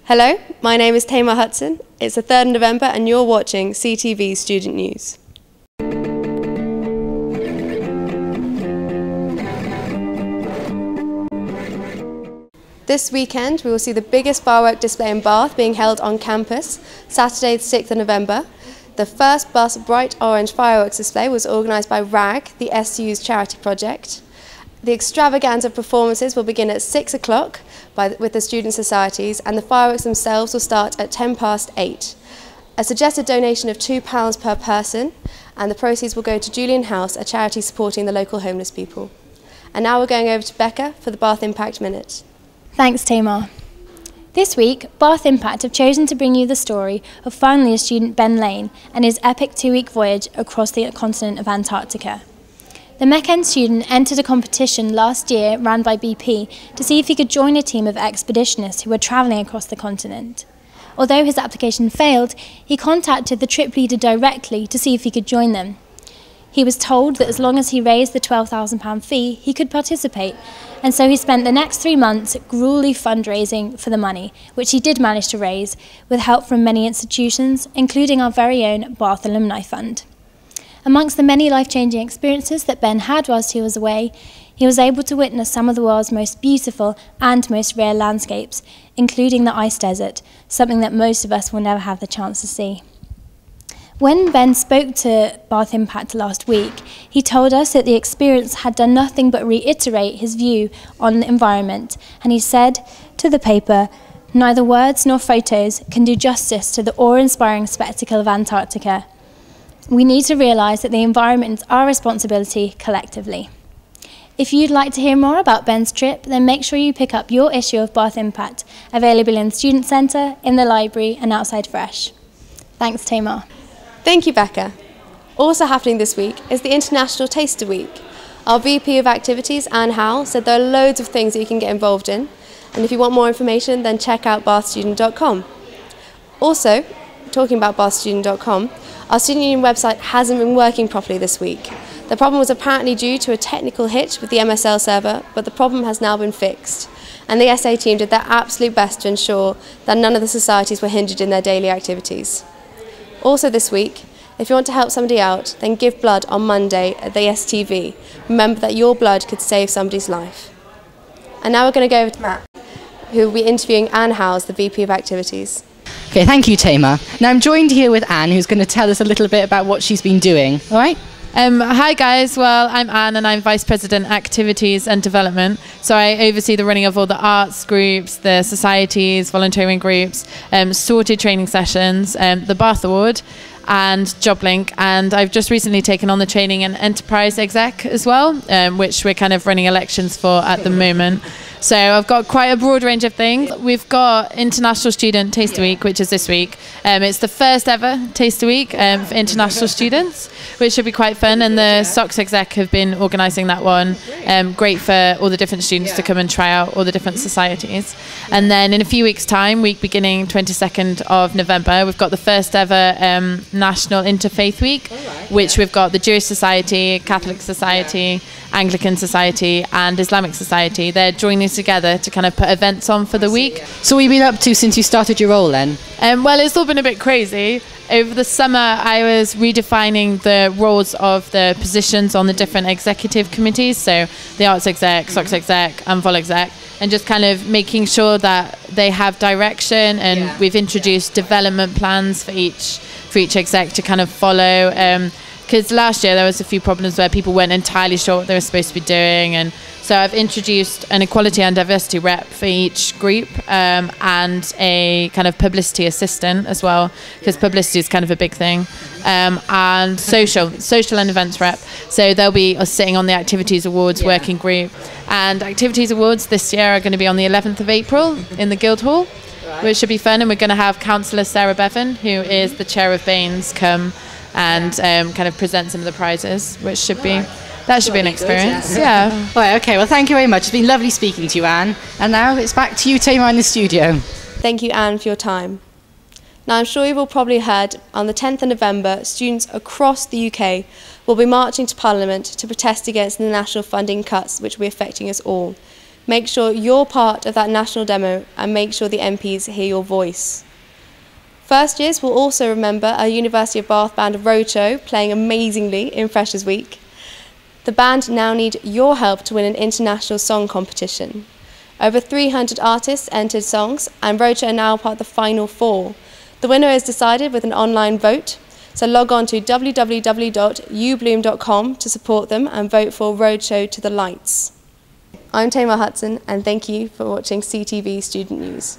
Hello, my name is Tamar Hudson. It's the 3rd of November and you're watching CTV Student News. This weekend we will see the biggest firework display in Bath being held on campus, Saturday the 6th of November. The first burst of bright orange fireworks display was organised by RAG, the SU's charity project. The extravaganza performances will begin at 6 o'clock with the student societies, and the fireworks themselves will start at 8:10. A suggested donation of £2 per person, and the proceeds will go to Julian House, a charity supporting the local homeless people. And now we're going over to Becca for the Bath Impact Minute. Thanks, Tamar. This week, Bath Impact have chosen to bring you the story of final year student Ben Lane and his epic 2-week voyage across the continent of Antarctica. The MECN student entered a competition last year run by BP to see if he could join a team of expeditionists who were travelling across the continent. Although his application failed, he contacted the trip leader directly to see if he could join them. He was told that as long as he raised the £12,000 fee, he could participate, and so he spent the next 3 months gruelly fundraising for the money, which he did manage to raise, with help from many institutions, including our very own Bath Alumni Fund. Amongst the many life-changing experiences that Ben had whilst he was away, he was able to witness some of the world's most beautiful and most rare landscapes, including the ice desert, something that most of us will never have the chance to see. When Ben spoke to Bath Impact last week, he told us that the experience had done nothing but reiterate his view on the environment, and he said to the paper, "Neither words nor photos can do justice to the awe-inspiring spectacle of Antarctica. We need to realise that the environment is our responsibility collectively." If you'd like to hear more about Ben's trip, then make sure you pick up your issue of Bath Impact, available in the Student Centre, in the library and outside Fresh. Thanks, Tamar. Thank you, Becca. Also happening this week is the International Taster Week. Our VP of Activities, Anne Howell, said there are loads of things that you can get involved in, and if you want more information, then check out bathstudent.com. Also, talking about bathstudent.com, our student union website hasn't been working properly this week. The problem was apparently due to a technical hitch with the MSL server, but the problem has now been fixed. And the SA team did their absolute best to ensure that none of the societies were hindered in their daily activities. Also this week, if you want to help somebody out, then give blood on Monday at the STV. Remember that your blood could save somebody's life. And now we're going to go over to Matt, who will be interviewing Anne Howes, the VP of Activities. Okay, thank you, Tamar. Now I'm joined here with Anne, who's going to tell us a little bit about what she's been doing. All right? Hi guys, well I'm Anne and I'm Vice President Activities and Development, so I oversee the running of all the arts groups, the societies, volunteering groups, sorted training sessions, the Bath Award and JobLink, and I've just recently taken on the training and enterprise exec as well, which we're kind of running elections for at the moment. So I've got quite a broad range of things. We've got International Student Taster Week, which is this week. It's the first ever Taster Week for international students, which should be quite fun. And the SOCS exec have been organising that one. Great for all the different students to come and try out all the different societies. And then in a few weeks' time, week beginning 22nd of November, we've got the first ever National Interfaith Week, which we've got the Jewish Society, Catholic Society, Anglican Society and Islamic Society. They're joining together to kind of put events on for the week. So what have you been up to since you started your role then? Well, it's all been a bit crazy. Over the summer, I was redefining the roles of the positions on the different executive committees, so the Arts Exec, SOCS Exec and Vol Exec, and just kind of making sure that they have direction, and we've introduced development plans for each exec to kind of follow. Because last year there was a few problems where people weren't entirely sure what they were supposed to be doing, and so I've introduced an equality and diversity rep for each group, and a kind of publicity assistant as well, because publicity is kind of a big thing, and social and events rep. So they'll be sitting on the Activities Awards working group, and Activities Awards this year are going to be on the 11th of April in the Guildhall, which should be fun, and we're going to have Councillor Sarah Bevan, who is the chair of Baines, come and kind of present some of the prizes, which should be, that should be an experience. Yeah. All right, okay, well thank you very much. It's been lovely speaking to you, Anne. And now it's back to you, Tamar, in the studio. Thank you, Anne, for your time. Now I'm sure you've all probably heard, on the 10th of November, students across the UK will be marching to Parliament to protest against the national funding cuts which will be affecting us all. Make sure you're part of that national demo and make sure the MPs hear your voice. First years will also remember our University of Bath band Roadshow playing amazingly in Freshers Week. The band now need your help to win an international song competition. Over 300 artists entered songs, and Roadshow are now part of the final 4. The winner is decided with an online vote, so log on to www.ubloom.com to support them and vote for Roadshow to the Lights. I'm Tamar Hudson, and thank you for watching CTV Student News.